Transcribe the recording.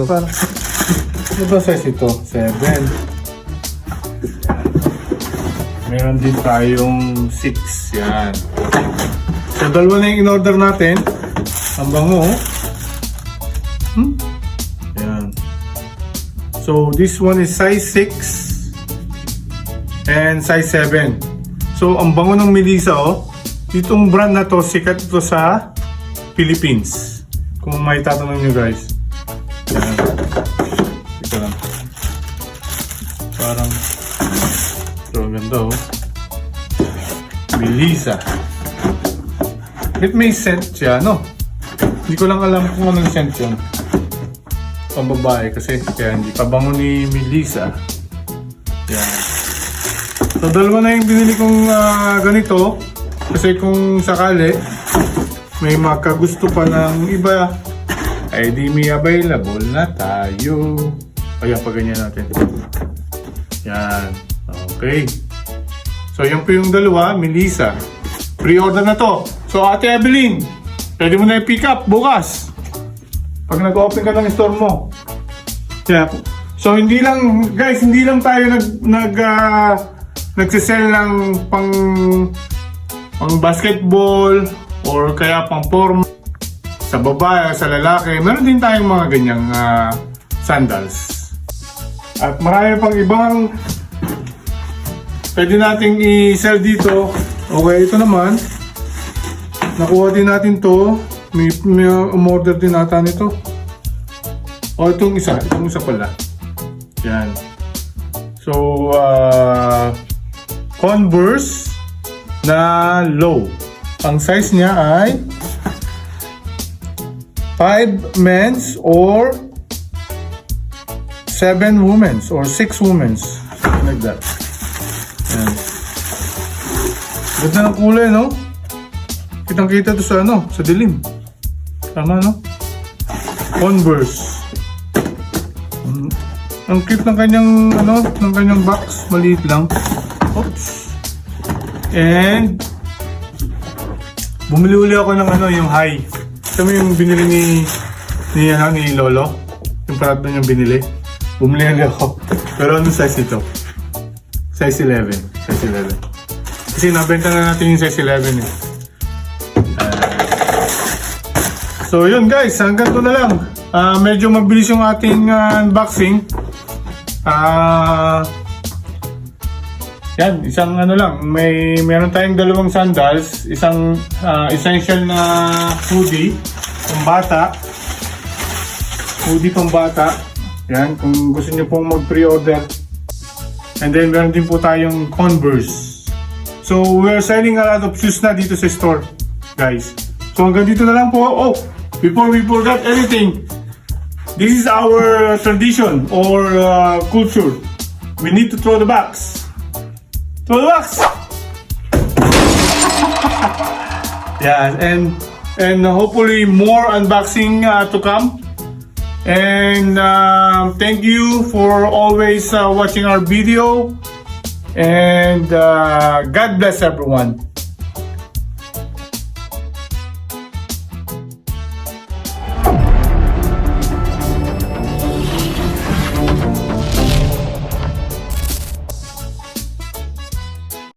Gago. Ano ba size ito? 7. Meron din tayong 6. Yan. So, dalawa na yung in-order natin. Ang bango. Yan. So, this one is size 6 and size 7. So, ang bango ng Melissa, oh. Itong brand na to, sikat ito sa Philippines. Kung may tatanong nyo, guys. Yan. Ito lang. Parang ito, ang ganda, oh. Melissa. It may scent siya, no? Hindi ko lang alam kung anong scent yun. Pambabae kasi kaya hindi pabango ni Melissa. Yan. So, dalawa na yung binili kong ganito. Kasi kung sakali may makagusto pa ng iba, ay di may available na tayo. Kaya pa ganyan natin. Yan. Okay. So, yan po yung dalawa, Melissa. Pre-order na to. So, Ate Evelyn, pwede mo na i-pick up bukas. Pag nag-open ka ng store mo. Yeah. So, hindi lang, guys, hindi lang tayo nagsisell ng pang basketball or kaya pang forma sa babae, sa lalaki. Meron din tayong mga ganyang sandals. At marami pang ibang pwede nating i-sell dito. Okay, ito naman. Nakuha din natin to. May umorder din nata nito. O, itong isa pala. Yan. So, Converse na low. Ang size niya ay 5 men's or 7 women's or 6 women's. Like that. Yan. Ganda ng kulay, no? Kitang-kita to sa sa dilim. Tama, no? Converse. Ang cute ng kanyang ng kanyang box, maliit lang. Oops. And bumili uli ako ng yung high. Ito mo yung binili ni Lolo. Yung parang niyang binili. Bumili uli ako. Pero anong size ito? Size 11. Size 11. Kasi nabenta na natin yung size 11 eh. So yun guys, hanggang to na lang. Medyo mabilis yung ating unboxing. Yan, isang lang, meron tayong dalawang sandals, isang essential na hoodie pambata. Hoodie pambata. Yan, kung gusto niyo pong mag-pre-order. And then meron din po tayong Converse. So we're selling a lot of shoes na dito sa store, guys. So hanggang dito na lang po. Oh, before we forget anything, this is our tradition or culture. We need to throw the box. Throw the box! Yeah, and hopefully more unboxing to come. And thank you for always watching our video. And God bless everyone.